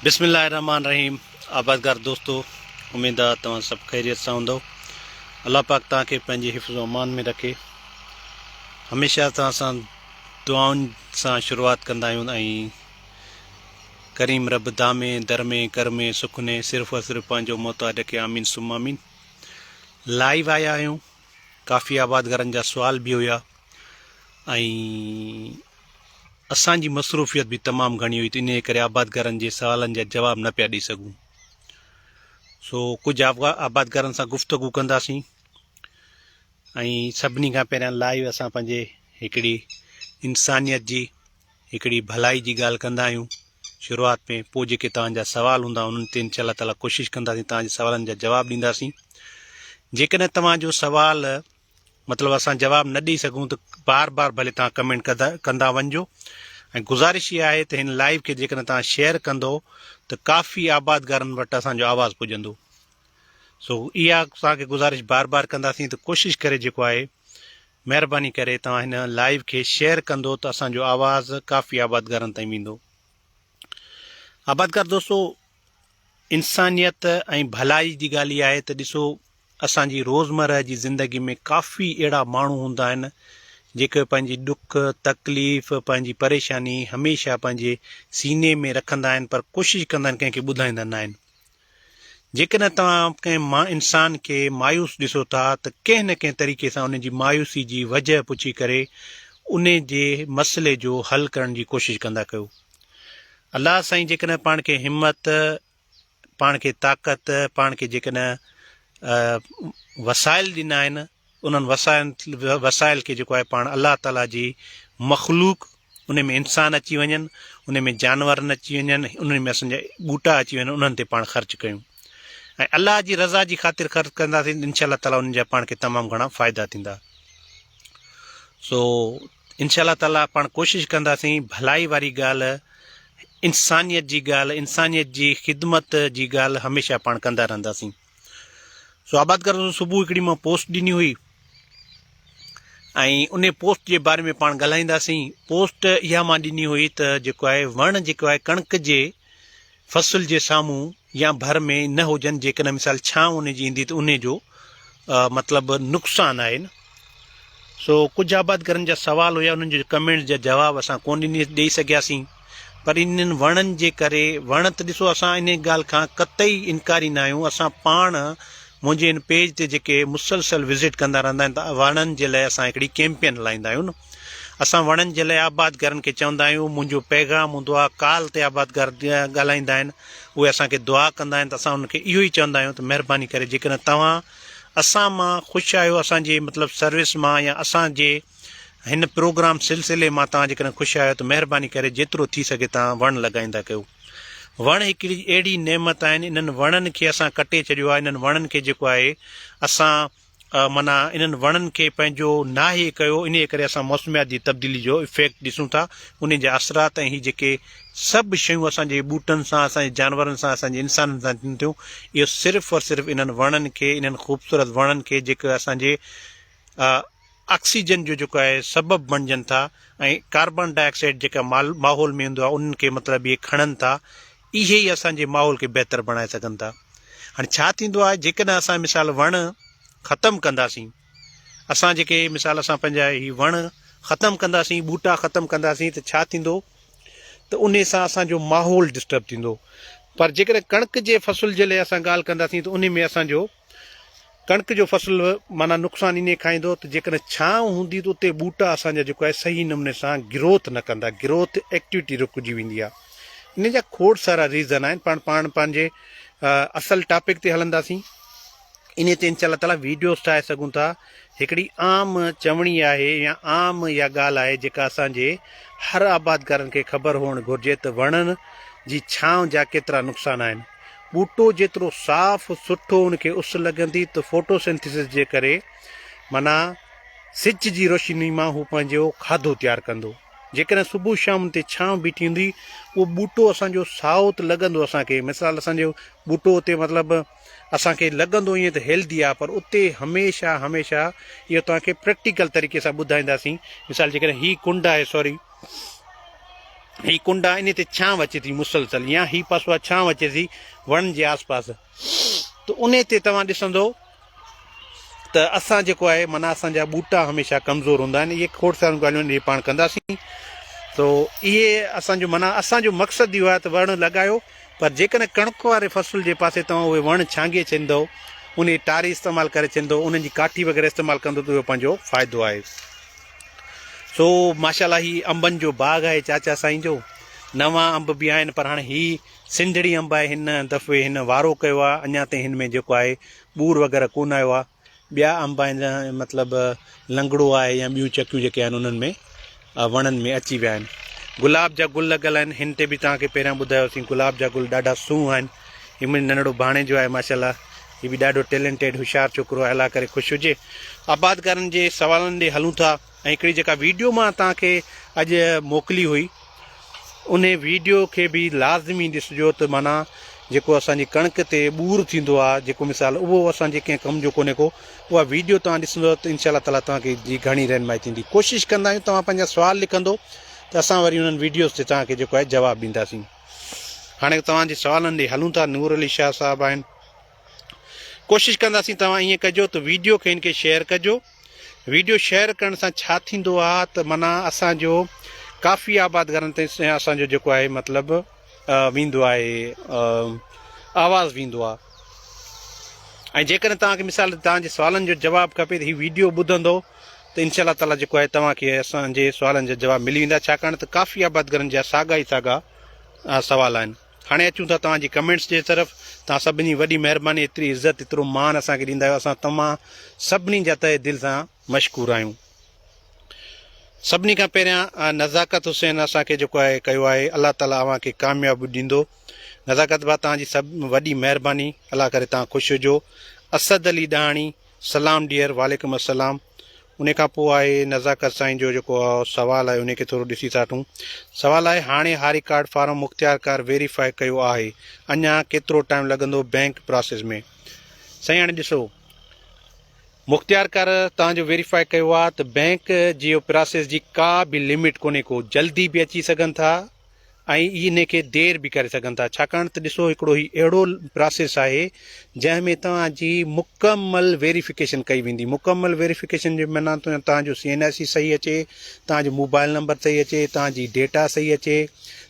बिस्मिल्लाहिर्रहमानिर्रहीम। आबादगार दोस्तों, उम्मीद आहे तव्हां सभु ख़ैरियत सां हूंदव। अल्लाह पाक तव्हांखे पंहिंजे हिफ़्ज़ अमान में रखे। हमेशह तव्हां सां दुआउनि सां शुरूआत कंदा आहियूं ऐं करीम रब दामे दर में कर में सुख ने सिर्फ़ु और सिर्फ़ु पंहिंजो मोहताज खे आमीन सुम आमीन। लाइव आया आहियूं, काफ़ी आबादगारनि जा सुवाल बि हुया ऐं असांजी मसरूफ़ियत बि तमामु घणी हुई, त इन करे आबादगारनि जे सवालनि जा जवाब न पिया ॾेई सघूं। सो कुझु आबादगारनि सां गुफ़्तगू कंदासीं ऐं सभिनी खां पहिरियां लाइव असां पंहिंजे हिकिड़ी इंसानियत जी, हिकिड़ी भलाई जी ॻाल्हि कंदा आहियूं शुरूआत में। पोइ जेके तव्हांजा सवाल हूंदा उन्हनि ते इंशाअल्लाह ताला कोशिशि कंदासीं तव्हांजे सवालनि जा जवाब ॾींदासीं। जेकॾहिं तव्हांजो सवाल मतिलबु असां जवाबु न ॾेई सघूं त बार बार भले तव्हां कमेंट कंदा वञिजो। ऐं गुज़ारिश इहा आहे त हिन लाइव खे जेकॾहिं तव्हां शेयर कंदो त काफ़ी आबादगारनि वटि असांजो आवाज़ु पुॼंदो। सो इहा असांखे गुज़ारिश बार बार कंदासीं, त कोशिशि करे जेको आहे महिरबानी करे तव्हां हिन लाइव खे शेयर कंदो त असांजो आवाज़ु काफ़ी आबादगारनि ताईं वेंदो। आबादगार दोस्तो, इंसानियत ऐं भलाई जी ॻाल्हि इहा आहे त ॾिसो, असांजी रोज़मर्रा जी ज़िंदगी में काफ़ी अहिड़ा माण्हू हूंदा आहिनि जेके पंहिंजी ॾुख तकलीफ़ पंहिंजी परेशानी हमेशह पंहिंजे सीने में रखंदा आहिनि, पर कोशिशि कंदा आहिनि कंहिंखे ॿुधाईंदा न आहिनि। जेकॾहिं तव्हां कंहिं इंसान खे मायूस ॾिसो था त कंहिं न कंहिं तरीक़े सां उन जी मायूसी जी वजह पुछी करे उन जे मसइले जो हल करण जी कोशिशि कंदा कयो। अलाह साईं जेकॾहिं पाण खे हिमत, पाण खे ताक़त, पाण खे जेकॾहिं वसाइल ॾिना आहिनि, उन्हनि वसाइल खे जेको आहे पाण अलाह ताला जी मख़लूक, उन में इंसान अची वञनि, उन में जानवरनि अची वञनि, उन में असांजा ॿूटा अची वञनि, उन्हनि ते पाण ख़र्चु कयूं ऐं अलाह जी रज़ा जी ख़ातिर ख़र्चु कंदासीं, इंशाअल्लाह ताला उन्हनि जा पाण खे तमामु घणा फ़ाइदा थींदा। सो इंशाअल्लाह ताला पाण कोशिशि कंदासीं भलाई वारी ॻाल्हि, इंसानियत जी ॻाल्हि, इंसानियत जी ख़िदमत जी ॻाल्हि हमेशह पाण कंदा रहंदासीं। सो आबादगार सुबुह हिकिड़ी मां पोस्ट ॾिनी हुई ऐं उन पोस्ट जे बारे में पाण ॻाल्हाईंदासीं। पोस्ट इहा मां ॾिनी हुई त जेको आहे वण जेको आहे कणिक जे फसल जे साम्हूं या भर में न हुजनि, जेकॾहिं मिसाल छांव उन जी ईंदी त उन जो मतिलबु नुक़सानु आहे न। सो कुझु आबादगारनि जा सवाल हुया, उन्हनि जे कमेंट्स जा जवाब असां कोन ॾेई सघियासीं, पर इन्हनि वणनि जे करे, वण त ॾिसो असां इन ॻाल्हि खां कतई इनकारी न आहियूं। असां पाण मुंहिंजे इन पेज ते जेके मुसलसल विज़िट कंदा रहंदा आहिनि, त वणनि जे लाइ असां हिकिड़ी कैंपेन हलाईंदा आहियूं न। असां वणनि जे लाइ आबादगारनि खे चवंदा आहियूं, मुंहिंजो पैगाम हूंदो आहे, काल ते आबादगार ॻाल्हाईंदा आहिनि, उहे असांखे दुआ कंदा आहिनि, त असां उनखे इहो ई चवंदा आहियूं त महिरबानी करे जेकॾहिं तव्हां असां मां ख़ुशि आहियो, असांजे मतिलबु सर्विस मां या असांजे हिन प्रोग्राम सिलसिले मां तव्हां जेकॾहिं ख़ुशि आहियो त महिरबानी करे जेतिरो थी सघे तव्हां वण लॻाईंदा कयो। वण हिकिड़ी अहिड़ी नेमत आहिनि, इन्हनि वणनि खे असां कटे छॾियो आहे। इन्हनि वणनि खे जेको आहे असां माना इन्हनि वणनि खे पंहिंजो नाहे कयो, इन करे असां मौसमियात जी तब्दीली जो इफेक्ट ॾिसूं था, उन जा असरात ऐं हीअ जेके सभु शयूं असांजे ॿूटनि सां, असांजे जानवरनि सां, असांजे इंसाननि सां थियनि थियूं, इहो सिर्फ़ु और सिर्फ़ु इन्हनि वणनि खे, इन्हनि ख़ूबसूरत वणनि खे जेके असांजे ऑक्सीजन जो जेको आहे सबबु बणिजनि था ऐं कार्बन डाइऑक्साइड जेका माहौल में हूंदो आहे उन्हनि खे मतिलबु इहे खणनि था, इहे ई असांजे माहौल खे बहितर बणाए सघनि था। हाणे छा थींदो आहे, जेकॾहिं असां मिसाल वण ख़तमु कंदासीं, असां जेके मिसाल असां पंहिंजा ही वण ख़तमु कंदासीं, ॿूटा ख़तमु कंदासीं, त छा थींदो त उन सां असांजो माहौल डिस्टर्ब थींदो। पर जेकॾहिं कणिक जे फसल जे लाइ असां ॻाल्हि कंदासीं त उन में असांजो कणिक जो फसल माना नुक़सानु इन खाईंदो त जेकॾहिं छांव हूंदी त उते ॿूटा असांजा जेको आहे सही नमूने सां ग्रोथ न कंदा, ग्रोथ एक्टिविटी रुकिजी वेंदी आहे। इन जा खोड़ सारा रीज़न आहिनि, पाण पंहिंजे असल टॉपिक ते हलंदासीं, इन ते इंशाअल्लाह ताला वीडियोस ठाहे सघूं था। हिकिड़ी आम चवणी आहे या आम इहा ॻाल्हि आहे जेका असांजे हर आबादगारनि खे ख़बर हुअणु घुरिजे त वणनि जी छांव जा केतिरा नुक़सान आहिनि। ॿूटो जेतिरो साफ़ सुठो उनखे उस लॻंदी त फोटोसिंथेसिस जे करे माना सिज जी रोशनी मां हू पंहिंजो खाधो तयारु कंदो। जेकॾहिं सुबुह शाम ते छांव बीठी हूंदी, उहो ॿूटो असांजो साओ त लॻंदो असांखे, मिसाल असांजो ॿूटो उते मतिलबु असांखे लॻंदो ईअं त हेल्दी आहे, पर उते हमेशह इहो तव्हांखे प्रैक्टिकल तरीक़े सां ॿुधाईंदासीं। मिसाल जेकॾहिं हीअ कुंड आहे, सॉरी ही कुंड आहे इन ते छांव अचे थी मुसलसल या ही पासो आहे छांव अचे थी वण जे आस पास त उन ते तव्हां ॾिसंदो त असां जेको आहे माना असांजा ॿूटा हमेशह कमज़ोर हूंदा आहिनि इहे खोड़ सारियूं ॻाल्हियूं आहिनि पाण कंदासीं तो इहे असांजो माना असांजो मक़सदु इहो आहे त वण लॻायो पर जेकॾहिं कणक वारे फ़सुल जे पासे तव्हां उहे वण छांगे छॾींदव उन जी टारी इस्तेमालु करे छॾींदव उन्हनि जी काठी वग़ैरह इस्तेमालु कंदो त उहो पंहिंजो फ़ाइदो आहे सो माशाल्लाह ही अंबनि जो बाग़ आहे चाचा साईं जो नवां अंब बि आहिनि पर हाणे ही सिंधड़ी अंब आहे हिन दफ़े हिन वारो कयो आहे अञा ताईं हिन में जेको आहे ॿूर वग़ैरह कोन आयो आहे ॿिया अंब आहिनि मतिलबु लंगड़ो आहे या ॿियूं चकियूं जेके आहिनि उन्हनि में वणनि में अची विया आहिनि गुलाब जा गुल लॻल आहिनि हिन ते बि तव्हांखे पहिरियां ॿुधायोसीं गुलाब जा गुल ॾाढा सूंहं आहिनि हीउ मुंहिंजो नंढड़ो भाणे जो आहे माशाल्लाह हीउ बि ॾाढो टैलेंटेड होशियारु छोकिरो आहे अलाह करे ख़ुशि हुजे आबादकारनि जे सवालनि ॾे हलूं था ऐं हिकिड़ी जेका वीडियो मां तव्हांखे अॼु मोकिली हुई उन वीडियो खे बि लाज़मी ॾिसिजो त माना जेको असांजी कणक ते ॿूर थींदो आहे जेको मिसाल उहो असांजे कंहिं कम जो कोन्हे को उहा वीडियो तव्हां ॾिसंदव त इनशा ताला तव्हांखे जी घणी रहनुमाई थींदी कोशिशि कंदा आहियूं तव्हां पंहिंजा सुवाल लिखंदो त असां वरी उन्हनि वीडियोज़ ते तव्हांखे जेको आहे जवाबु ॾींदासीं हाणे तव्हांजे सवालनि ॾे हलूं था नूर अली शाह साहिबु आहिनि कोशिशि कंदासीं तव्हां ईअं कजो त वीडियो खे हिनखे शेयर कजो वीडियो शेयर करण सां छा थींदो आहे त माना असांजो काफ़ी आबादगारनि ते असांजो जेको आहे मतिलबु वेंदो आहे आवाज़ु वेंदो आहे ऐं जेकॾहिं तव्हांखे मिसाल तव्हांजे सुवालनि जो जवाबु खपे त हीउ वीडियो ॿुधंदो त इनशा ताला जेको आहे तव्हांखे असांजे सुवालनि जा जवाब मिली वेंदा छाकाणि त काफ़ी आबादगारनि जा साॻा ई साॻा सवाल आहिनि हाणे अचूं था तव्हांजी कमेंट्स जे तरफ़ तव्हां सभिनी वॾी महिरबानी एतिरी इज़त एतिरो मान असांखे ॾींदा आहियो असां तमामु सभिनी जा तहे दिलि सां मशकूर आहियूं सभिनी खां पहिरियां नज़ाकत हुसैन असांखे जेको आहे कयो आहे अलाह ताला अव्हांखे कामयाबी ॾींदो नज़ाकत भाउ तव्हांजी सभु वॾी महिरबानी अलाह करे तव्हां ख़ुशि हुजो असद अली ॾाणी सलाम डियर वालेकुम अस्सलाम उन खां पोइ आहे नज़ाकत साईं जो जेको सवालु आहे उनखे थोरो ॾिसी था वठूं सवालु आहे हाणे हारी कार्ड फार्म मुख़्तियार कार्ड वेरीफाई कयो आहे अञा केतिरो टाइम लॻंदो बैंक प्रोसेस में साईं हाणे ॾिसो मुख़्तियार कार्ड तव्हांजो वेरीफाई कयो आहे त बैंक जी प्रोसेस जी का बि लिमिट कोन्हे को जल्दी बि अची सघनि था ऐं इन खे देरि बि करे सघनि था छाकाणि त ॾिसो हिकिड़ो ही अहिड़ो प्रोसेस आहे जंहिंमें तव्हांजी मुकमल वेरिफिकेशन कई वेंदी मुकमल वेरिफिकेशन जो माना तव्हांजो CNIC सही अचे तव्हांजो मोबाइल नंबर सही अचे तव्हांजी डेटा सही अचे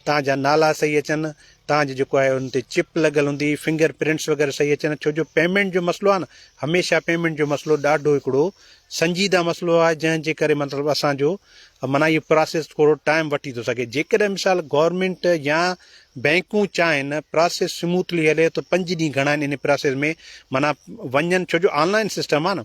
तव्हांजा नाला सही अचनि तव्हांजो जेको आहे उन ते चिप लॻल हूंदी फिंगर प्रिंट्स वग़ैरह सही अचनि छो जो पेमेंट जो मसइलो आहे न हमेशह पेमेंट जो मसइलो ॾाढो हिकिड़ो संजीदा मसइलो आहे जंहिंजे करे मतिलबु असांजो माना इहो प्रोसेस थोरो टाइम वठी थो सघे जेकॾहिं मिसाल गवर्नमेंट या बैंकूं चाहिनि प्रोसेस स्मूथली हले त 5 ॾींहं घणा आहिनि इन प्रोसेस में माना वञनि छो जो ऑनलाइन सिस्टम आहे न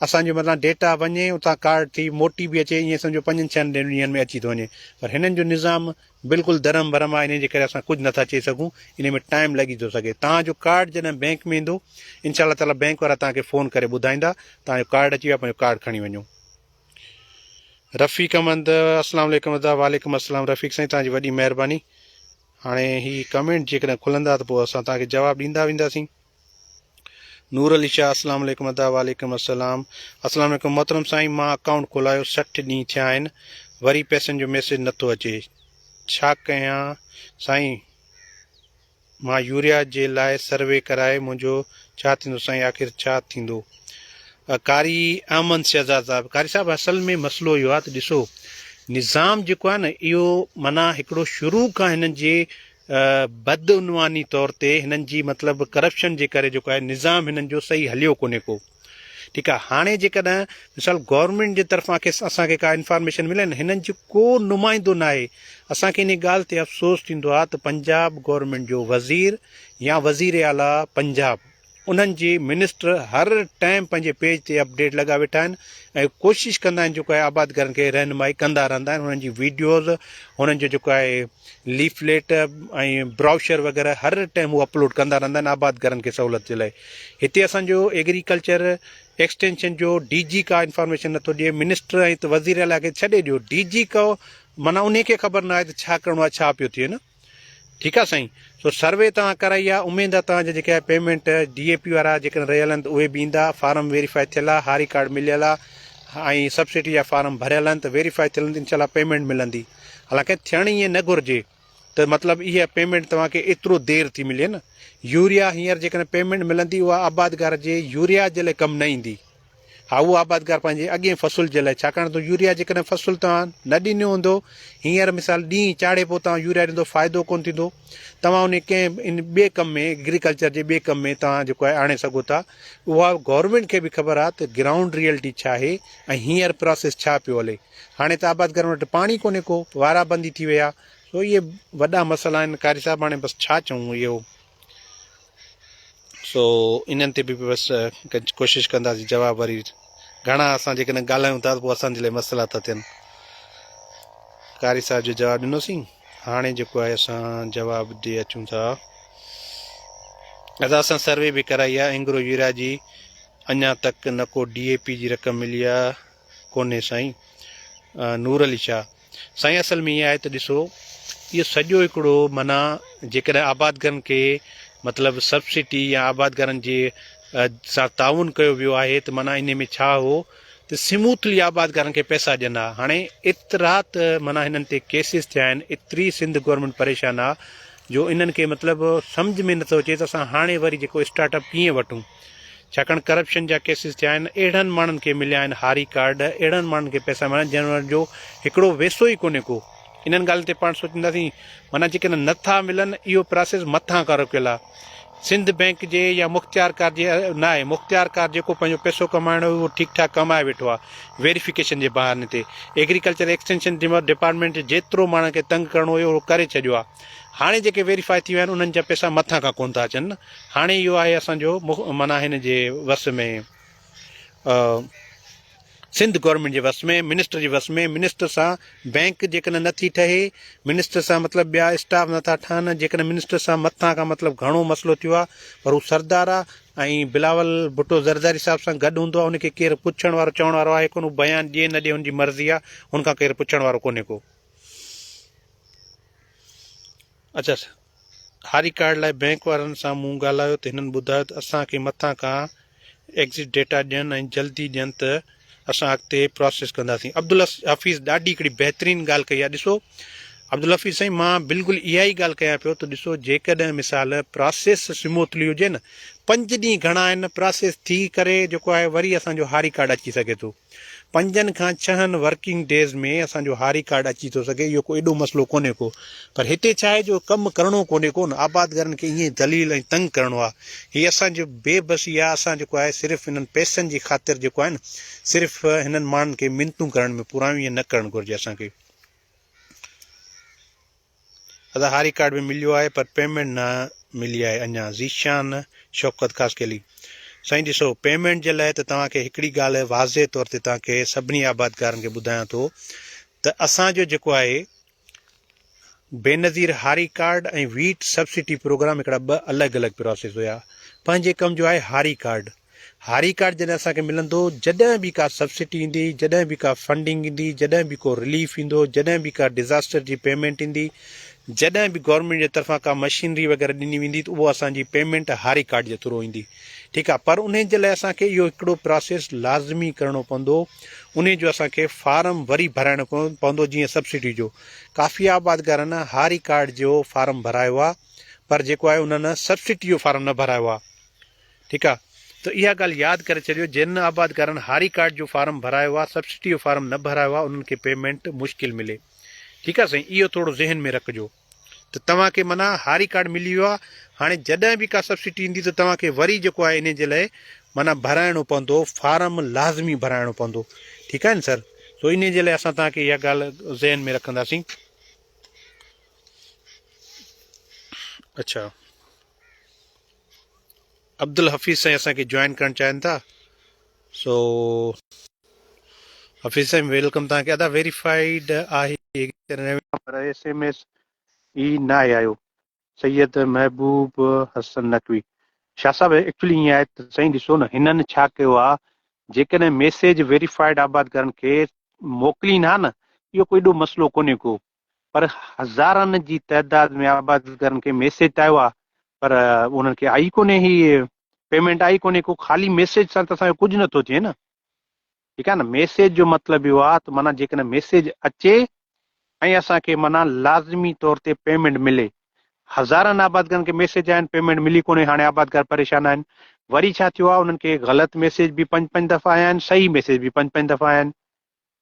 असांजो मतिलबु डेटा वञे उतां कार्ड थी मोटी बि अचे ईअं सम्झो 5-6 ॾींहंनि में अची थो वञे पर हिननि जो निज़ाम बिल्कुलु धरम भरम आहे इन जे करे असां कुझु नथा चई सघूं इन में टाइम लॻी थो सघे तव्हांजो कार्ड जॾहिं बैंक में ईंदो इनशा ताला बैंक वारा तव्हांखे फ़ोन करे ॿुधाईंदा तव्हांजो कार्ड अची वियो आहे पंहिंजो कार्ड खणी वञो रफ़ीक अहमद अस्सलाम वालेकुम वालेकुम अस्सलाम रफ़ीक साईं तव्हांजी वॾी महिरबानी हाणे ही कमेंट जेकॾहिं खुलंदा त पोइ असां तव्हांखे जवाबु ॾींदा वेंदासीं नूर अली शाह अस्सलाम वालेकुम वालेकुम अस्सलाम अस्सलाम वालेकुम मोहतरम साईं मां अकाउंट खोलायो 60 ॾींहं थिया आहिनि वरी पैसनि जो मैसेज नथो अचे छा कयां साईं मां यूरिया जे लाइ सर्वे कराए मुंहिंजो छा थींदो साईं आख़िर छा थींदो कारी अहमद शहज़ाद साहिबु कारी साहिबु असल में मसइलो इहो आहे त ॾिसो निज़ाम जेको आहे न इहो माना हिकिड़ो शुरू खां हिननि जे बदउनवानी तौर ते हिननि जी मतिलबु करप्शन जे करे जेको आहे निज़ाम हिननि जो सही हलियो कोन्हे को ठीकु आहे हाणे जेकॾहिं मिसाल गवर्नमेंट जे तरफ़ां असांखे का इंफॉर्मेशन मिले न हिननि जो को नुमाइंदो न आहे असांखे इन ॻाल्हि ते अफ़सोस थींदो आहे त पंजाब गवर्नमेंट जो वज़ीर या वज़ीर आला पंजाब उन्हनि जी मिनिस्टर हर टाइम पंहिंजे पेज ते अपडेट लॻा वेठा आहिनि ऐं कोशिशि कंदा आहिनि जेको आहे आबादगारनि खे रहनुमाई कंदा रहंदा आहिनि हुननि जी वीडियोज़ हुननि जो जेको आहे लीफलेट ऐं ब्राउशर वग़ैरह हर टाइम उहो अपलोड कंदा रहंदा आहिनि आबादगारनि खे सहूलियत जे लाइ हिते असांजो एग्रीकल्चर एक्सटेंशन जो DG का इंफॉर्मेशन नथो ॾिए मिनिस्टर ऐं त वज़ीर आला खे छॾे ॾियो DG को माना उन खे ख़बर न आहे त छा करिणो आहे छा पियो थिए न ठीकु आहे साईं सो सर्वे तव्हां कराई आहे उमेद आहे तव्हांजा जेके आहे पेमेंट DAP वारा जेकॾहिं रहियल आहिनि त उहे बि ईंदा फार्म वेरीफाई थियल आहे हारी कार्ड मिलियल आहे ऐं सब्सिडी जा फार्म भरियल आहिनि त वेरीफाई थियल इनशा पेमेंट मिलंदी हालांकि थियण ईअं न घुरिजे त मतिलबु इहा पेमेंट तव्हांखे एतिरो देरि थी मिले न। यूरिया हींअर जेकॾहिं पेमेंट मिलंदी उहा आबादगार जे यूरिया जे लाइ कमु न ईंदी। हा, उहो आबादगार पंहिंजे अॻे फ़सुल जे लाइ, छाकाणि त यूरिया जेकॾहिं फ़सुलु तव्हां न ॾिनो हूंदो, हींअर मिसाल ॾींहुं चाढ़े पोइ तव्हां यूरिया ॾींदो, फ़ाइदो कोन्ह थींदो। तव्हां उन कंहिं इन ॿिए कम में, एग्रीकल्चर जे ॿिए कम में तव्हां जेको आहे आणे सघो था। उहा गवर्नमेंट खे बि ख़बर आहे त ग्राउंड रियलिटी छा आहे ऐं हींअर प्रोसेस छा पियो हले। हाणे त आबादगार वटि पाणी कोन्हे को, वाराबंदी थी विया। सो इहे वॾा मसइला आहिनि कारी साहिबु। हाणे बसि छा चऊं इहो। सो इन्हनि ते बि बसि कोशिशि कंदासीं जवाबु। वरी घणा असां जेकॾहिं ॻाल्हायूं था त पोइ असांजे लाइ मसइला था थियनि। कारी साहिब जो जवाबु ॾिनोसीं। हाणे जेको आहे असां जवाबु ॾेई अचूं था। असां सर्वे बि कराई आहे एंग्रो यूरिया जी, अञा तक न को DAP जी रक़म मिली आहे कोन्हे साईं। नूर अली शाह साईं, असल में ईअं आहे त ॾिसो, इहो सॼो हिकिड़ो माना जेकॾहिं आबादगारनि खे मतिलबु सब्सिडी या आबादगारनि जे सां ताउन कयो वियो आहे त माना इन में छा हो त स्मूथली आबादगारनि खे पैसा ॾियनि हा। हाणे एतिरा त माना हिननि ते केसिस थिया आहिनि, एतिरी सिंध गवर्नमेंट परेशान आहे जो इन्हनि खे मतिलबु सम्झ में नथो अचे त असां हाणे वरी जेको स्टार्टअप कीअं वठूं। छाकाणि करप्शन जा केसिस थिया आहिनि, अहिड़नि माण्हुनि खे मिलिया आहिनि हारी कार्ड, अहिड़नि माण्हुनि खे पैसा मिलिया आहिनि जंहिं जो हिकिड़ो वेसो ई कोन्हे को। इन्हनि ॻाल्हियुनि ते पाण सोचींदासीं माना जेकॾहिं नथा मिलनि, इहो प्रोसेस मथां खां रुकियल आहे। सिंध बैंक जे या मुख़्तियार कार जे न आहे। मुख़्तियार कार जेको पंहिंजो पैसो कमाइणो उहो ठीकु ठाक कमाए वेठो आहे वेरिफिकेशन जे बहाने ते। एग्रीकल्चर एक्सटेंशन डिपार्टमेंट जेतिरो माण्हुनि खे तंग करिणो हुयो उहो करे छॾियो आहे। हाणे जेके वेरीफाई थी विया आहिनि उन्हनि जा पैसा मथां खां कोन था अचनि न। हाणे इहो आहे असांजो माना हिन जे वस में, सिंध गवर्नमेंट जे वस में, मिनिस्टर जे वस में। मिनिस्टर सां बैंक जेकॾहिं नथी ठहे, मिनिस्टर सां मतिलबु ॿिया स्टाफ नथा ठहनि, जेकॾहिं मिनिस्टर सां मथां खां मतिलबु घणो मसइलो थियो आहे, पर हू सरदार आहे ऐं बिलावल भुट्टो ज़रदारी साहिब सां गॾु हूंदो आहे। उनखे केरु पुछण वारो चवण वारो आहे कोन, बयानु ॾिए न ॾिए हुनजी मर्ज़ी आहे, हुनखां केरु पुछण वारो कोन्हे को। अच्छा, हारी कार्ड लाइ बैंक वारनि सां मूं ॻाल्हायो त हिननि ॿुधायो त असांखे मथां खां एग्ज़िट डेटा ॾियनि ऐं जल्दी ॾियनि त असां अॻिते प्रोसेस कंदासीं। अब्दुल हफ़ीज़ ॾाढी हिकिड़ी बहितरीनु ॻाल्हि कई आहे। ॾिसो अब्दुल हफ़ीज़ साईं, मां बिल्कुलु इहा ई ॻाल्हि कयां पियो त ॾिसो, जेकॾहिं मिसाल प्रोसेस स्मूथली हुजे न, 5 ॾींहं घणा आहिनि प्रोसेस थी करे जेको आहे वरी असांजो हारी कार्ड अची सघे थो। 5 खां 6 वर्किंग डेज़ में असांजो हारी कार्ड अची थो सघे। इहो को एॾो मसइलो कोन्हे को। पर हिते छा आहे जो कमु करिणो कोन्हे को न, आबादगारनि खे ईअं दलील ऐं तंग करिणो आहे। हीअ असांजो बेबसी आहे। असां जेको आहे सिर्फ़ु हिननि पैसनि जी ख़ातिर जेको आहे न, सिर्फ़ु हिननि माण्हुनि खे मिनतूं करण में पुरायूं ईअं न करणु घुरिजे असांखे। अदा हारी कार्ड बि मिलियो आहे पर पेमेंट न मिली आहे अञा। ज़ीशान शौकत ख़ासि केली साईं, ॾिसो पेमेंट जे लाइ त तव्हांखे हिकिड़ी ॻाल्हि वाज़े तौर ते तव्हांखे सभिनी आबादगारनि खे ॿुधायां थो त असांजो जेको आहे बेनज़ीर हारी कार्ड ऐं वीट सब्सिडी प्रोग्राम हिकिड़ा 2 अलॻि अलॻि प्रोसेस हुया। पंहिंजे कम जो आहे हारी कार्ड। हारी कार्ड जॾहिं असांखे मिलंदो, जॾहिं बि का सब्सिडी ईंदी, जॾहिं बि का फंडिंग ईंदी, जॾहिं बि को रिलीफ ईंदो, जॾहिं बि का डिज़ास्टर जी पेमेंट ईंदी, जॾहिं बि गवर्नमेंट जे तरफ़ां का मशीनरी वग़ैरह ॾिनी वेंदी त उहा असांजी पेमेंट हारी कार्ड जे थ्रू ईंदी। ठीकु आहे, पर उन जे लाइ असांखे इहो हिकिड़ो प्रोसेस लाज़मी करिणो पवंदो। उन जो असांखे फार्म वरी भराइणो पवंदो। जीअं सब्सिडी जो काफ़ी आबादगारनि हारी कार्ड जो फार्म भरायो आहे, पर जेको आहे उन्हनि सब्सिडी जो फार्म न भरायो आहे। ठीकु आहे, त इहा ॻाल्हि यादि करे छॾियो, जिन आबादगारनि हारी कार्ड जो फार्म भरायो आहे, सब्सिडी जो फार्म न भरायो आहे, उन्हनि खे पेमेंट मुश्किल मिले। ठीकु आहे साईं, इहो थोरो ज़हन में रखिजो त तव्हांखे माना हारी कार्ड मिली वियो आहे। हाणे जॾहिं बि का सब्सिडी ईंदी त तव्हांखे वरी जेको आहे इन जे लाइ माना भराइणो पवंदो, फार्म लाज़मी भराइणो पवंदो। ठीकु आहे न सर। सो इन जे लाइ असां तव्हांखे इहा ॻाल्हि ज़हन में रखंदासीं। अच्छा, अब्दुल हफ़ीज़ साईं असांखे जॉइन करणु चाहिनि था। सो हफ़ीज़ साईं वेलकम तव्हांखे। अदा वेरीफाइड आहे पर SMS ई न आहे आयो। सैयद महबूब हसन नकवी शाह साहिब, एक्चुअली ईअं आहे त साईं ॾिसो न, हिननि छा कयो आहे, जेकॾहिं मैसेज वेरीफाइड आबादगारनि खे मोकिलीनि हा न, इहो कोई एॾो मसइलो कोन्हे को। पर हज़ारनि जी तइदाद में आबादगारनि खे मैसेज त आयो आहे, पर उन्हनि खे आई कोन्हे, ही पेमेंट आई कोन्हे को। ख़ाली मैसेज सां त असांजो कुझु नथो थिए न। ठीकु आहे न, मैसेज जो मतिलबु इहो आहे त माना जेकॾहिं मैसेज अचे ऐं असांखे माना लाज़मी तौर ते पेमेंट मिले। हज़ारनि आबादगारनि खे मैसेज आहिनि, पेमेंट मिली कोन्हे, हाणे आबादगार परेशान आहिनि। वरी छा थियो आहे, उन्हनि खे ग़लति मैसेज बि 5-5 दफ़ा आया आहिनि, सही मैसेज बि 5-5 दफ़ा आया आहिनि।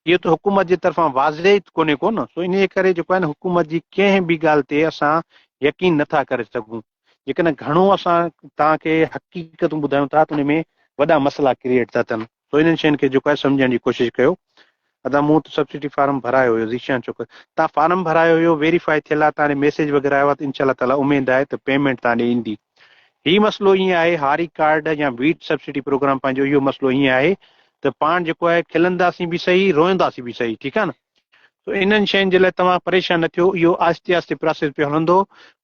इहो त हुकूमत जे तरफ़ां वाज़े कोन्हे को न। सो इन करे जेको आहे न, हुकूमत जी कंहिं बि ॻाल्हि ते असां यकीन नथा करे सघूं। जेकॾहिं घणो असां तव्हांखे हक़ीक़तूं ॿुधायूं था त उन में वॾा मसइला क्रिएट था थियनि। सो इन्हनि शयुनि खे जेको आहे सम्झण जी कोशिशि कयो। अदा मूं त सब्सिडी फार्म भरायो हुयो, ज़ीशान चौक तव्हां फार्म भरायो हुयो, वेरीफाई थियल आहे, तव्हांजे मैसेज वग़ैरह आयो आहे, त इनशा ताला उमेदु आहे त पेमेंट तव्हांजी ईंदी। हीउ मसइलो ईअं आहे, हारी कार्ड या वीट सब्सिडी प्रोग्राम पंहिंजो इहो मसइलो ईअं आहे त पाण जेको आहे खिलंदासीं बि सही, रोईंदासीं बि सही, ठीकु आहे न। तो इन्हनि शयुनि जे लाइ तव्हां परेशान न थियो, इहो आहिस्ते आहिस्ते प्रोसेस पियो हलंदो।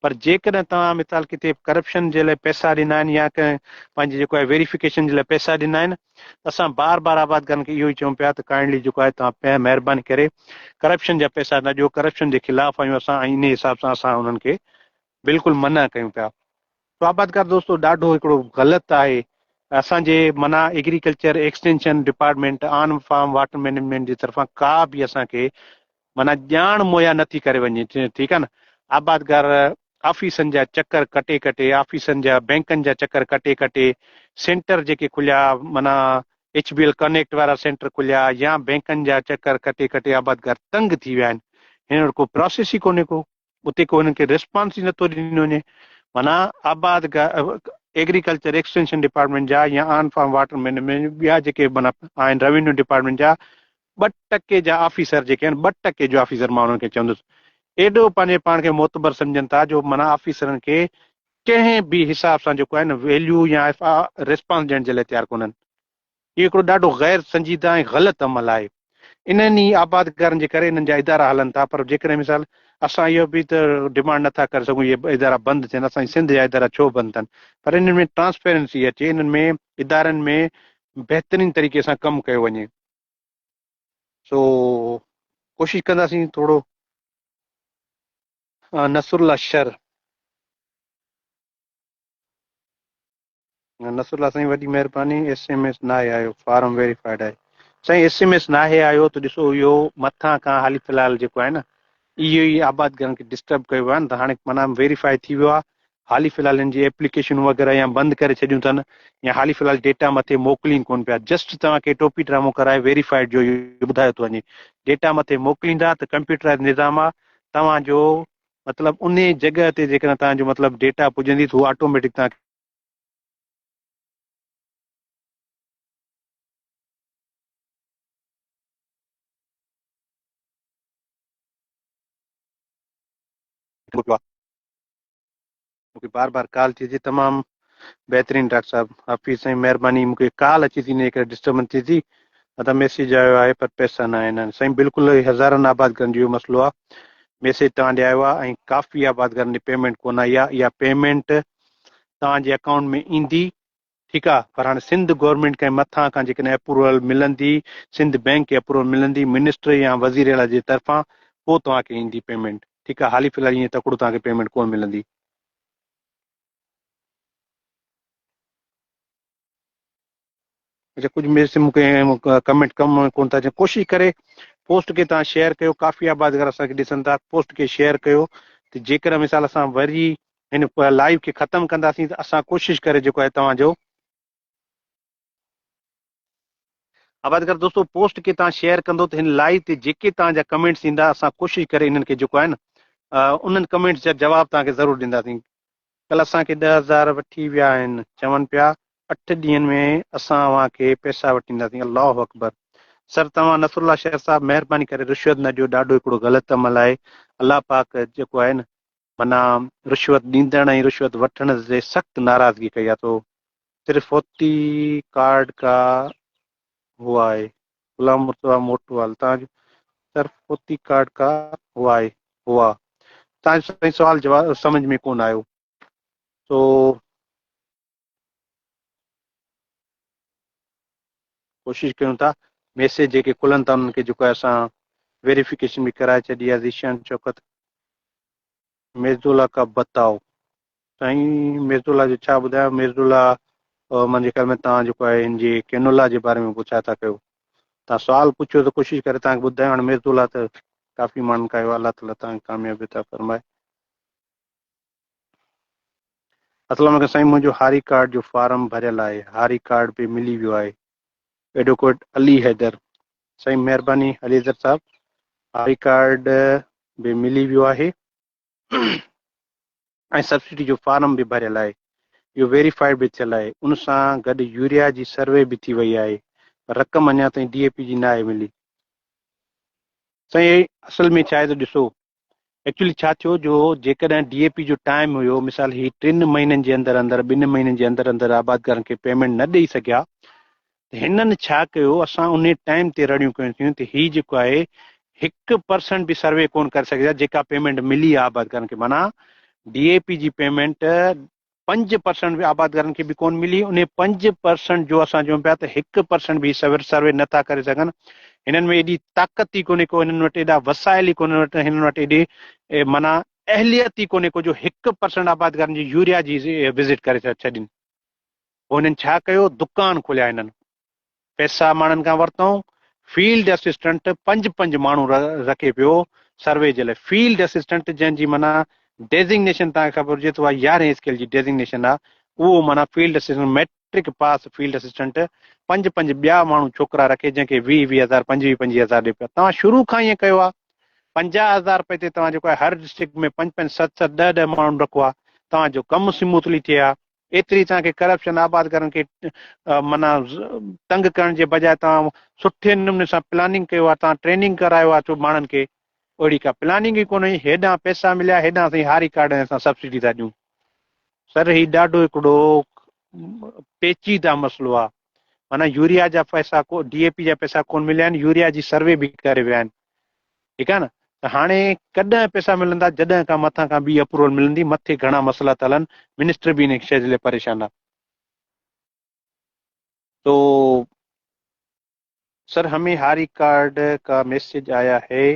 पर जेकॾहिं तव्हां मिसाल किथे करप्शन जे लाइ पैसा ॾिना आहिनि या कंहिं पंहिंजे जेको आहे वेरिफिकेशन जे लाइ पैसा ॾिना आहिनि, त असां बार बार आबादगारनि खे इहो ई चऊं पिया त काइंडली जेको आहे तव्हां महिरबानी करे करप्शन जा पैसा न ॾियो। करप्शन जे ख़िलाफ़ आहियूं असां, ऐं इन हिसाब सां असां उन्हनि खे बिल्कुलु मना कयूं पिया। तो आबादगार दोस्तो ॾाढो हिकिड़ो ग़लति आहे। असांजे माना एग्रीकल्चर एक्सटेंशन डिपार्टमेंट, आन फार्म वाटर मैनेजमेंट जी तरफ़ां का बि असांखे माना ॼाण मुहैया नथी करे वञे, ठीकु आहे न। आबादगार ऑफिसनि जा चकर कटे कटे, ऑफिसनि जा बैंकनि जा चकर कटे कटे, सेंटर जेके खुलिया माना HBL कनेक्ट वारा सेंटर खुलिया या बैंकनि जा चकर कटे कटे आबादगार तंग थी विया आहिनि। हिन वटि को प्रोसेस ई कोन्हे, को उते को हिननि खे रिस्पॉन्स ई नथो ॾिनो वञे। माना आबादगार एग्रीकल्चर एक्सटेंशन डिपार्टमेंट जा या आन फार्म वाटर मैनेजमेंट ॿिया जेके माना आहिनि रेवेन्यू डिपार्टमेंट जा 2% जा ऑफिसर जेके आहिनि, 2% जो ऑफिसर मां हुननि खे चवंदुसि, एॾो पंहिंजे पाण खे मोतबर सम्झनि था जो माना ऑफिसरनि खे कंहिं बि हिसाब सां जेको आहे न वैल्यू या रिस्पॉन्स ॾियण जे लाइ तयारु कोन्हनि। इहो हिकिड़ो ॾाढो गैर संजीदा ऐं ग़लति अमल आहे। इन्हनि ई आबादगारनि जे करे इन्हनि जा इदारा हलनि था। पर जेकॾहिं मिसाल असां इहो बि त डिमांड नथा करे सघूं इहे इदारा बंदि थियनि, असांजी सिंध जा इदारा छो बंदि थियनि, पर इन्हनि में ट्रांसपेरेंसी अचे, इन्हनि में इदारनि में बहितरीन तरीक़े सां कमु कयो वञे। सो कोशिशि कंदासीं थोरो। नसरुल्ला शर, नसरुल्ला साईं वॾी महिरबानी। SMS न आहे आयो, फार्म वेरीफाइड आहे साईं। SMS न आहे आयो त ॾिसो इहो मथां खां हाली फ़िलहालु जेको आहे न इहो ई आबादगारनि खे डिस्टर्ब कयो आहे न, त हाणे माना वेरीफाई थी वियो आहे। हाली फ़िलहालु हिन जी एप्लीकेशन वग़ैरह या बंदि करे छॾियूं अथनि, या हाली फ़िलहालु डेटा मथे मोकिलीनि कोन पिया। जस्ट तव्हांखे टोपी ड्रामो कराए वेरीफाइड जो इहो ॿुधायो थो वञे। डेटा मथे मोकिलींदा त कंप्यूटराइज़ निज़ाम आहे, तव्हांजो मतिलबु उन जॻह ते जेकॾहिं तव्हांजो मतिलबु डेटा पुॼंदी त उहो ऑटोमेटिक तव्हांखे मूंखे बार बार कॉल थी अचे। तमामु बहितरीनु डॉक्टर साहब, हाफ़िज़ साईं, महिरबानी। मूंखे कॉल अची थी, इन करे डिस्टर्बेंस थी थी। त मैसेज आयो आहे पर पैसा न आहिनि साईं। बिल्कुलु हज़ारनि आबादगारनि जो इहो मसइलो आहे। मैसेज तव्हां ॾे आयो आहे ऐं काफ़ी आबादगारनि जी पेमेंट कोन आई आहे। इहा पेमेंट तव्हांजे अकाउंट में ईंदी, ठीकु आहे। पर हाणे सिंध गवर्नमेंट खे मथां खां जेकॾहिं अप्रूवल मिलंदी, सिंध बैंक खे अप्रूवल मिलंदी मिनिस्टर या वज़ीर आला जे तरफ़ां, पोइ तव्हांखे ईंदी पेमेंट, ठीकु आहे। हाली फ़िलहालु ईअं तकिड़ो तव्हांखे पेमेंट कोन मिलंदी। अच्छा, कुझु मैसेज मूंखे कमेंट कम कोन था अचनि। कोशिशि करे पोस्ट खे तव्हां शेयर कयो। काफ़ी आबादगार असांखे ॾिसनि था, पोस्ट खे शेयर कयो। त जेकॾहिं मिसाल असां वरी हिन लाइव खे ख़तमु कंदासीं त असां कोशिशि करे जेको आहे तव्हांजो आबादगार दोस्तो पोस्ट खे तव्हां शेयर कंदो त हिन लाइव ते जेके तव्हांजा कमेंट्स ईंदा, असां कोशिशि करे इन्हनि खे जेको आहे न उन्हनि कमेंट्स जा जवाब तव्हांखे ज़रूरु ॾींदासीं। कल्ह असांखे 10,000 वठी विया आहिनि, चवनि पिया 8 ॾींहंनि में असां अव्हांखे पैसा वठी ईंदासीं। अलाह अकबर। सर तव्हां नसरुल्ला शेर साहब, महिरबानी करे रिश्वत न ॾियो, ॾाढो हिकिड़ो ग़लति अमल आहे। अलाह पाक जेको आहे न माना रिश्वत ॾींदड़ ऐं रिश्वत वठण ते सख़्तु नाराज़गी कई आहे। तो सिर्फ़ फोती कार्ड का हुआ आहे, गुलाम मुर्तज़ा मोटवाल। तव्हांजो सर फोती कार्ड का हुआ आहे, हुआ तव्हांजो सवाल जवाब सम्झ में कोन आयो। तो कोशिशि कयूं था मैसेज जेके खुलनि था उन्हनि खे जेको आहे असां वेरिफिकेशन बि कराए छॾी आहे। ज़ीशान चौकत मिर्ज़ुल्ला का बताओ साईं। मिर्ज़ुल्ला जो छा ॿुधायो। मिर्ज़ुल्ला मुंहिंजे ख़्याल में तव्हां जेको आहे हिन जी कैनोला जे बारे में पुछा था कयो। तव्हां सुवाल पुछियो त कोशिशि करे तव्हांखे ॿुधायो। हाणे मिर्ज़ुल्ला त काफ़ी माण्हुनि कयो, अलाह ताला तव्हांखे कामयाबी अता फरमाए। असलम साईं, मुंहिंजो हारी कार्ड जो फार्म भरियल आहे, हारी कार्ड बि मिली वियो आहे। एडवोकेट अली हैदर। साईं महिरबानी अली हैदर साहब, हारी कार्ड बि मिली वियो आहे ऐं सब्सिडी जो फार्म बि भरियल आहे, इहो वेरीफाइड बि थियल आहे, उन सां गॾु यूरिया जी सर्वे बि थी वई आहे, रक़म अञा ताईं DAP जी न आहे मिली। साईं असल में छा आहे त ॾिसो, एक्चुअली छा थियो जो जेकॾहिं DAP जो टाइम हुयो, मिसाल ही 3 महीननि जे अंदरि अंदरि 2 महीननि जे अंदरि अंदरि आबादकारनि खे पेमेंट न ॾेई सघिया, त हिननि छा कयो, असां उन टाइम ते रड़ियूं कयूं थियूं त ही जेको आहे 1% बि सर्वे कोन करे सघिया जेका पेमेंट मिली आहे आबादकारनि खे। माना DAP जी पेमेंट 5% बि आबादकारनि खे बि कोन मिली, उन 5% जो असां चऊं पिया त 1% बि सर्वे नथा करे सघनि। हिननि में एॾी ताक़त ई कोन्हे को, हिननि वटि एॾा वसाइल ई कोन वटि, हिननि वटि एॾी माना अहलियत ई कोन्हे को जो 1% आबादकारनि जी यूरिया जी विज़िट करे छॾनि। पोइ हिननि छा कयो, दुकान खोलिया, हिननि पैसा माण्हुनि खां वरितऊं। फील्ड असिस्टेंट 5 माण्हू रखे पियो सर्वे जे लाइ। फील्ड असिस्टेंट जंहिंजी माना डेज़िग्नेशन तव्हांखे ख़बर हुजे त उहा 11 स्केल जी डेज़िग्नेशन आहे, उहो माना field assistant matric pass field assistant 5 ॿिया माण्हू छोकिरा रखे, जंहिंखे 20,000 25,000 ॾे पिया। तव्हां शुरू खां ईअं कयो आहे, 50,000 रुपए ते तव्हां जेको आहे हर डिस्ट्रिक्ट में 5 7 10 माण्हू रखो आहे, तव्हांजो कमु स्मूथली थिए आहे। एतिरी तव्हांखे करप्शन आबादकारनि खे माना तंग करण जे बजाय तव्हां सुठे नमूने सां प्लानिंग कयो आहे, तव्हां ट्रेनिंग करायो आहे माण्हुनि खे। अहिड़ी का प्लानिंग ई कोन्हे, हेॾां पैसा मिलिया, हेॾां असां हारी कार्ड असां सब्सिडी था ॾियूं। सर ही ॾाढो हिकिड़ो पेचीदा मसइलो आहे। माना यूरिया जा पैसा DAP जा पैसा कोन मिलिया आहिनि, यूरिया जी सर्वे बि करे विया आहिनि, ठीकु आहे न। त हाणे कॾहिं पैसा मिलंदा, जॾहिं खां मथां खां ॿी अप्रूवल मिलंदी। मथे घणा मसइला था हलनि, मिनिस्टर बि इन शइ जे लाइ परेशान आहे। तो सर हमें हारी कार्ड का मैसेज आया है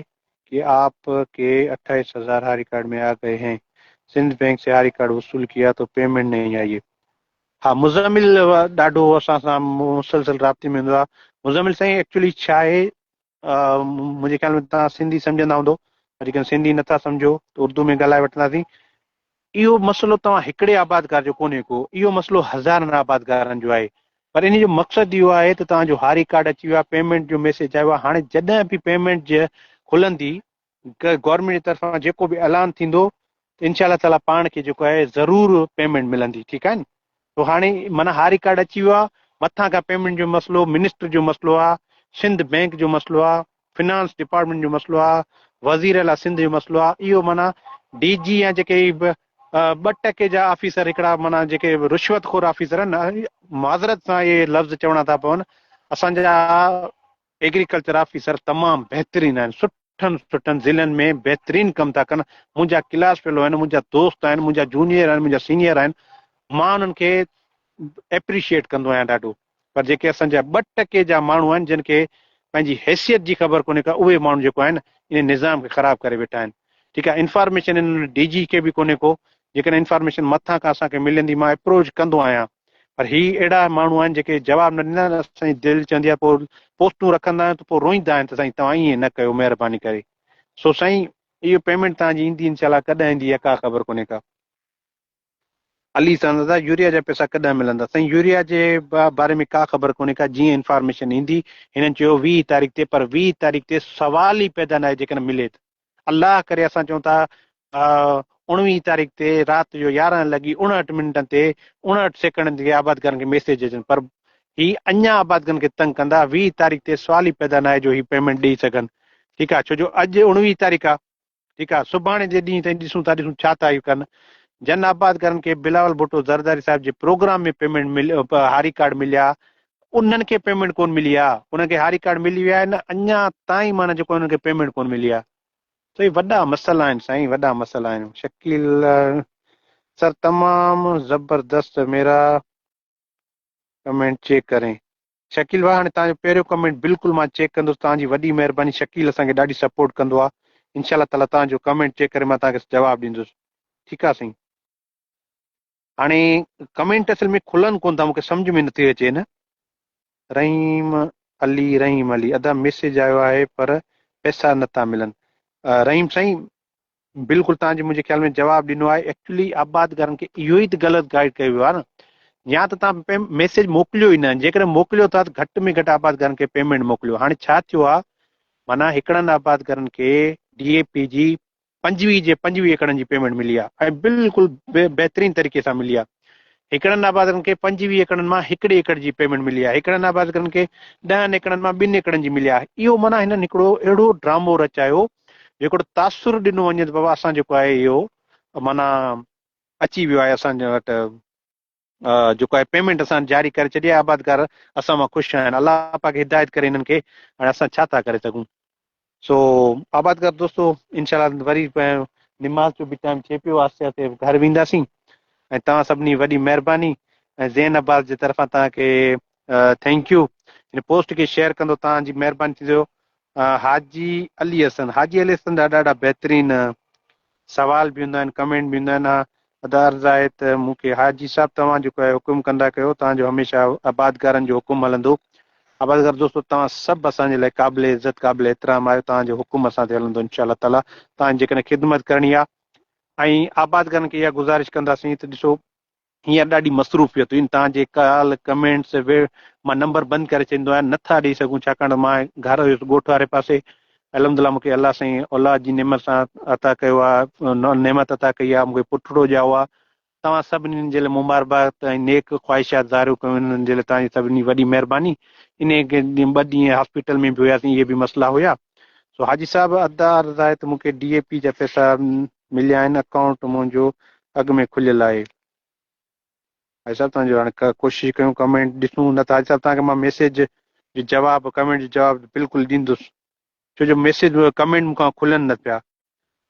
कि आपके 28,000 हारी कार्ड में आ गए हैं, सिंध बैंक से हारी कार्ड वसूल किया तो पेमेंट नहीं आई है। हाँ, मुज़मिल ॾाढो असां सां मुसलसल राब्ते में हूंदो आहे। मुज़मिल साईं एक्चुअली छा आहे, मुंहिंजे ख़्याल में तव्हां सिंधी सम्झंदा हूंदो, अॼुकल्ह सिंधी नथा सम्झो त उर्दू में ॻाल्हाए वठंदासीं। इहो मसइलो तव्हां हिकिड़े आबादकार जो कोन्हे को, इहो मसइलो हज़ारनि आबादकारनि जो आहे। पर इन जो मक़सदु इहो आहे त तव्हांजो हारी कार्ड अची वियो आहे, पेमेंट जो मैसेज आयो आहे। हाणे जॾहिं बि पेमेंट खुलंदी गवर्नमेंट जी तरफ़ां जेको बि ऐलान थींदो, त इंशा ताला पाण खे जेको आहे ज़रूरु पेमेंट मिलंदी, ठीकु आहे न। तो हाणे माना हारी कार्ड अची वियो आहे, मथां खां पेमेंट जो मसइलो मिनिस्टर जो मसइलो आहे, सिंध बैंक जो मसइलो आहे, फिनांस डिपार्टमेंट जो मसइलो आहे, वज़ीर अला सिंध जो मसइलो आहे। इहो माना DG या जेके 2% जा ऑफिसर हिकिड़ा माना जेके रिश्वतखोर ऑफिसर आहिनि, माज़रत सां इहे लफ़्ज़ चवणा था पवनि, असांजा एग्रीकल्चर ऑफिसर तमामु बहितरीनु आहिनि, सुठनि सुठनि ज़िलनि में बहितरीनु कमु था कनि। मुंहिंजा क्लास फेलो आहिनि, मुंहिंजा दोस्त आहिनि, मुंहिंजा जूनियर आहिनि, मुंहिंजा सीनियर आहिनि, मां उन्हनि खे एप्रिशिएट कंदो आहियां ॾाढो। पर जेके असांजा 2% जा माण्हू आहिनि, जिन खे पंहिंजी हैसियत जी ख़बर कोन्हे का, उहे माण्हू जेको आहिनि इन निज़ाम खे ख़राबु करे वेठा आहिनि, ठीकु आहे। इंफॉर्मेशन इन DG खे बि कोन्हे को, जेकॾहिं इंफॉर्मेशन मथां खां असांखे मिलंदी मां अप्रोच कंदो आहियां। पर ही अहिड़ा माण्हू आहिनि जेके जवाबु न ॾींदा आहिनि। असांजी दिलि चवंदी आहे, पोइ पोस्टूं रखंदा आहियूं त पोइ रोईंदा आहिनि त साईं तव्हां ईअं न कयो महिरबानी करे। सो साईं इहो पेमेंट तव्हांजी ईंदी इंशाल्लाह, कॾहिं ईंदी आहे का ख़बर कोन्हे का। अली सां दादा यूरिया जा पैसा कॾहिं मिलंदा? साईं यूरिया जे बारे में का ख़बर कोन्हे का, जीअं इंफॉर्मेशन ईंदी। हिननि चयो 20 तारीख़ ते, पर 20 तारीख़ ते सवाल ई पैदा न आहे जेकॾहिं मिले त। अलाह करे असां चऊं था 19 तारीख़ ते राति जो 11:59 ते 59 सेकंड ते आबादकारनि खे मैसेज अचनि, पर ही अञा आबादकारनि खे तंग कंदा। 20 तारीख़ ते सवाल ई पैदा न आहे जो ही पेमेंट ॾेई सघनि, ठीकु आहे। छो जो अॼु 19 तारीख़ आहे, ठीकु आहे। सुभाणे जे ॾींहं ताईं ॾिसूं छा था कनि। जन आबादकारनि खे बिलावल भुट्टो ज़रदारी साहिब जे प्रोग्राम में पेमेंट मिलियो, हारी कार्ड मिलिया, उन्हनि खे पेमेंट कोन मिली आहे। उन्हनि खे हारी कार्ड मिली विया आहिनि, अञा ताईं माना जेको उन्हनि खे पेमेंट कोन मिली आहे। तो ये वॾा मसइला आहिनि साईं, वॾा मसइला आहिनि। शकील सर तमामु ज़बरदस्त, मेरा कमेंट चेक करें। शकील भाउ, हाणे तव्हांजो पहिरियों कमेंट बिल्कुलु मां चेक कंदुसि, तव्हांजी वॾी महिरबानी। शकील असांखे ॾाढी सपोर्ट कंदो आहे। इंशाल्लाह ताला तव्हांजो कमेंट चेक करे मां तव्हांखे जवाबु ॾींदुसि, ठीकु आहे साईं। हाणे कमेंट असल में खुलनि कोन था, मूंखे सम्झ में नथी अचे न। रहीम अली अदा मैसेज आयो आहे पर पैसा नथा मिलनि। रहीम साईं, बिल्कुलु तव्हांजे मुंहिंजे ख़्याल में जवाबु ॾिनो आहे। एक्चुअली आबादगारनि खे इहो ई त ग़लति गाइड कयो वियो आहे न। या त तव्हां मैसेज मोकिलियो ई न, जेकॾहिं मोकिलियो था त घटि में घटि आबादगारनि खे पेमेंट मोकिलियो। हाणे छा थियो आहे, माना हिकिड़नि आबादगारनि खे DAP जी 25 एकड़नि जी पेमेंट मिली आहे, ऐं बिल्कुलु बहितरीन तरीक़े सां मिली आहे। हिकिड़नि आबादगारनि खे 25 एकड़नि मां 1 एकड़ जी पेमेंट मिली आहे, हिकिड़नि आबादगारनि खे 10 एकड़नि मां 2 एकड़नि जी मिली आहे। इहो माना हिननि हिकिड़ो अहिड़ो ड्रामो रचायो, जेको तासुर ॾिनो वञे त बाबा असां जेको आहे इहो माना अची वियो आहे असांजे वटि, जेको आहे पेमेंट असां जारी करे छॾी आहे, आबादगार असां मां ख़ुशि आहिनि। अलाह पाक हिदायत करे हिननि खे, हाणे असां छा था करे सघूं। सो आबादगार दोस्तो, इनशा वरी निमाज़ जो बि टाइम थिए पियो, आस्ते आस्ते घर वेंदासीं। ऐं तव्हां सभिनी वॾी महिरबानी, ऐं ज़ैन अब्बास जे तरफ़ां तव्हांखे थैंक यू। हिन पोस्ट खे शेयर कंदो तव्हांजी महिरबानी थींदो। हाजी अली हसन ॾाढा ॾाढा बहितरीन सवाल बि हूंदा आहिनि, कमेंट बि हूंदा आहिनि। अदार्ज़ आहे त मूंखे हाजी साहिबु तव्हां जेको आहे हुकुम कंदा कयो, तव्हांजो हमेशह आबादगारनि जो हुकुम हलंदो। आबादगार दोस्तो, तव्हां सभु असांजे लाइ क़ाबिल इज़त क़ाबिल एतिराम आहियो, तव्हांजो हुकुम असां ते हलंदो इनशा ताला। तव्हांजी जेकॾहिं ख़िदमत करणी आहे, ऐं आबादगारनि खे इहा गुज़ारिश कंदासीं त ॾिसो हींअर ॾाढी मसरूफ़ियत आहिनि, तव्हांजे कॉल कमेंट्स मां नंबर बंदि करे छॾींदो आहियां, नथा ॾेई सघूं, छाकाणि मां घर हुयुसि ॻोठ वारे पासे। अलहमदिल्ला मूंखे अलाह साईं औलाद जी नेमत सां अता कयो आहे, नेमत अता कई आहे, मूंखे पुटड़ो ॼाओ आहे। तव्हां सभिनीनि जे लाइ मुबारकबाद ऐं नेक ख़्वाहिशात ज़ाहिर कयूं हिननि जे लाइ, तव्हांजी सभिनी वॾी महिरबानी। इन 2 ॾींहं हॉस्पिटल में बि हुयासीं, इहे बि मसइला हुया। सो हाजी साहिबु अदा अर्ज़ु आहे त मूंखे DAP जा पैसा मिलिया आहिनि, अकाउंट मुंहिंजो अॻु में खुलियल आहे। हाजी साहिबु तव्हांजो हाणे कोशिशि कयूं, कमेंट ॾिसूं, न त हाजी साहिबु तव्हांखे मां मैसेज जो जवाबु, कमेंट जो जवाबु बिल्कुलु ॾींदुसि, छो जो मैसेज कमेंट मूंखां खुलनि न पिया।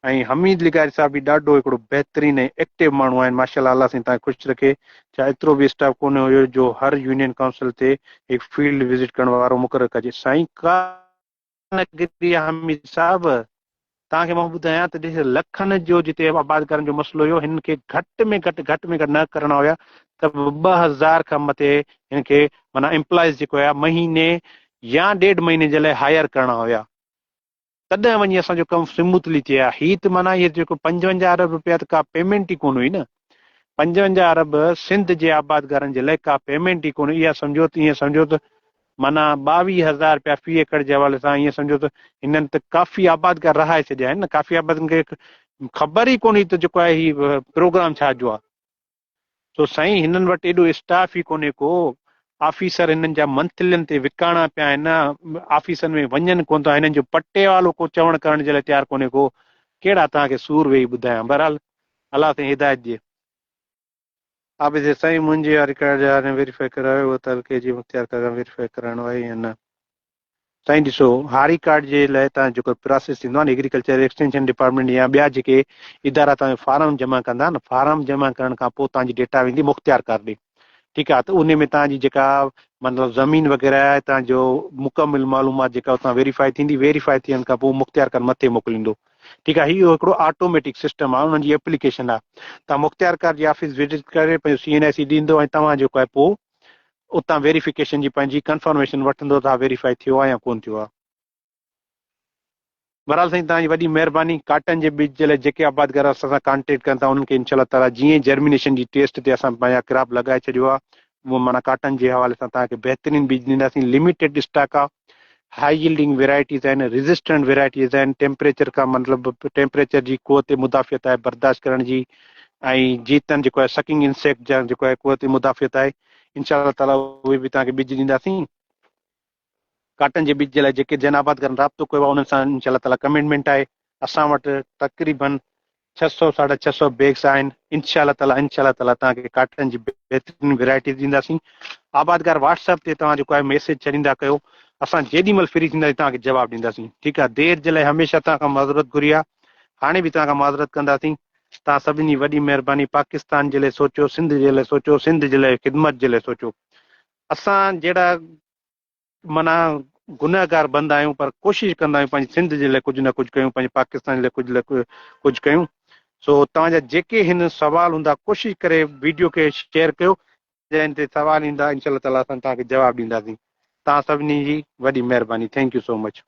ऐं हमीद लिगारी साहिब बि ॾाढो हिकिड़ो बहितरीन ऐं एक्टिव माण्हू आहिनि, माशाल्लाह, अल्लाह साईं तव्हां ख़ुशि रखे। छा एतिरो बि स्टाफ कोन हुयो जो हर यूनियन काउंसिल ते हिकु फील्ड विज़िट करण वारो मुक़ररु कजे। साईं का हमीद साहिबु, तव्हांखे मां ॿुधायां त ॾिस, लखनि जो जिते आबादगारनि जो मसइलो हुयो, हिन खे घटि में घटि न करणा हुया त 2000 खां मथे हिन खे माना एम्प्लॉइज़ जेको आहे महीने या 1.5 महीने जे लाइ हायर करणा हुया, तॾहिं वञी असांजो कमु स्मूथली थिए आहे। हीअ त माना इहे जेको 55 अरब रुपया त का पेमेंट ई कोन हुई न। 55 अरब सिंध जे आबादगारनि जे लाइ का पेमेंट ई कोन, इहा सम्झो त ईअं सम्झो त माना 22,000 रुपया फी एकड़ जे हवाले सां, ईअं सम्झो त हिननि त काफ़ी आबादगार रहाए छॾिया आहिनि न। काफ़ी आबादनि खे ख़बर ई कोन्हे त जेको आहे हीउ प्रोग्राम छा जो आहे। सो साईं, हिननि वटि एॾो स्टाफ ई कोन्हे को, ऑफिसर हिननि जा मंथलियुनि ते विकाणा पिया आहिनि, ऑफिसनि में वञनि कोन था, हिननि जो पटे वालो को चवण करण जे लाइ तयारु कोन्हे को। कहिड़ा तव्हांखे सूर वेही ॿुधायां। बहरहाल अलाह साईं हिदायत ॾिए। आबिद साईं, मुंहिंजे रिकॉर्ड जा वेरीफाई करायो, उहो त के जी मुख़्तियार खां वेरीफाई कराइणो आहे या न। साईं ॾिसो, हारी कार्ड जे लाइ तव्हां जेको प्रोसेस थींदो आहे न, एग्रीकल्चर एक्सटेंशन डिपार्टमेंट या ॿिया जेके इदारा तव्हांजो फार्म जमा कंदा न, फार्म जमा करण खां पोइ तव्हांजी डेटा वेंदी मुख़्तियार कार्ड ॾे। ठीकु आहे, त उन में तव्हांजी जेका मतिलबु ज़मीन वग़ैरह आहे, तव्हांजो मुकमिल मालूमात जेका उतां वेरीफाई थींदी, वेरीफाई थियण खां पोइ मुख़्तियार कार्ड मथे मोकिलींदो। ठीकु आहे, इहो हिकिड़ो ऑटोमेटिक सिस्टम आहे, उन्हनि जी एप्लीकेशन आहे। तव्हां मुख़्तियार कार्ड जी ऑफिस विज़िट करे पंहिंजो CNIC ॾींदो, ऐं तव्हां जेको आहे पोइ उतां वेरिफिकेशन जी पंहिंजी कंफर्मेशन वठंदो त वेरीफाई थियो आहे या कोन थियो आहे। बहरहाल साईं, तव्हांजी वॾी महिरबानी। काटन जे बीज जे लाइ जेके आबादगार असां सां कॉन्टेक्ट कनि था, उन्हनि खे इनशा ताला जीअं जर्मिनेशन जी टेस्ट ते असां पंहिंजा क्रॉप लॻाए छॾियो आहे, उहो माना काटन जे हवाले सां तव्हांखे बहितरीन बीज ॾींदासीं। लिमिटेड स्टॉक आहे, हाई यील्डिंग वेराइटीज़ आहिनि, रेज़िस्टेंट वेराइटीज़ आहिनि, टेम्परेचर खां मतिलबु टेम्परेचर जी क़ुवत मुदाफ़ियत आहे, बर्दाश्त करण जी, ऐं जीतन जेको आहे सकिंग इंसेक्ट जा जेको आहे क़ुवत मुदाफ़ियत आहे। इनशा ताला उहे बि तव्हांखे बीज ॾींदासीं। काटन जे बीज जे लाइ जेके जन आबादगारनि राब्तो कयो आहे, उन्हनि सां इनशा ताला कमिटमेंट आहे। असां वटि तक़रीबन 600 साढा 600 बैग्स आहिनि। इनशा ताला तव्हांखे काटन जी बहितरीन वेराइटीज़ ॾींदासीं। आबादगार व्हाट्सएप ते तव्हां जेको आहे मैसेज छॾींदा कयो, असां जेॾीमहिल फ्री थींदासीं तव्हांखे जवाबु ॾींदासीं। ठीकु आहे, देरि जे लाइ हमेशह तव्हां खां माज़रत घुरी आहे, हाणे बि तव्हां खां माज़रत कंदासीं। तव्हां सभिनी वॾी महिरबानी। पाकिस्तान जे लाइ सोचो, सिंध जे लाइ सोचो, सिंध जे लाइ ख़िदमत जे लाइ सोचो। असां जहिड़ा माना गुनहगार बंदा आहियूं, पर कोशिशि कंदा आहियूं पंहिंजी सिंध जे लाइ कुझु न कुझु कयूं, पंहिंजे पाकिस्तान जे लाइ कुझु कयूं। सो तव्हांजा जेके हिन सवाल हूंदा, कोशिशि करे वीडियो खे शेयर कयो, जंहिं ते सवाल ईंदा इनशा ताला असां तव्हांखे जवाबु ॾींदासीं। तव्हां सभिनी जी वॾी महिरबानी। Thank you so much.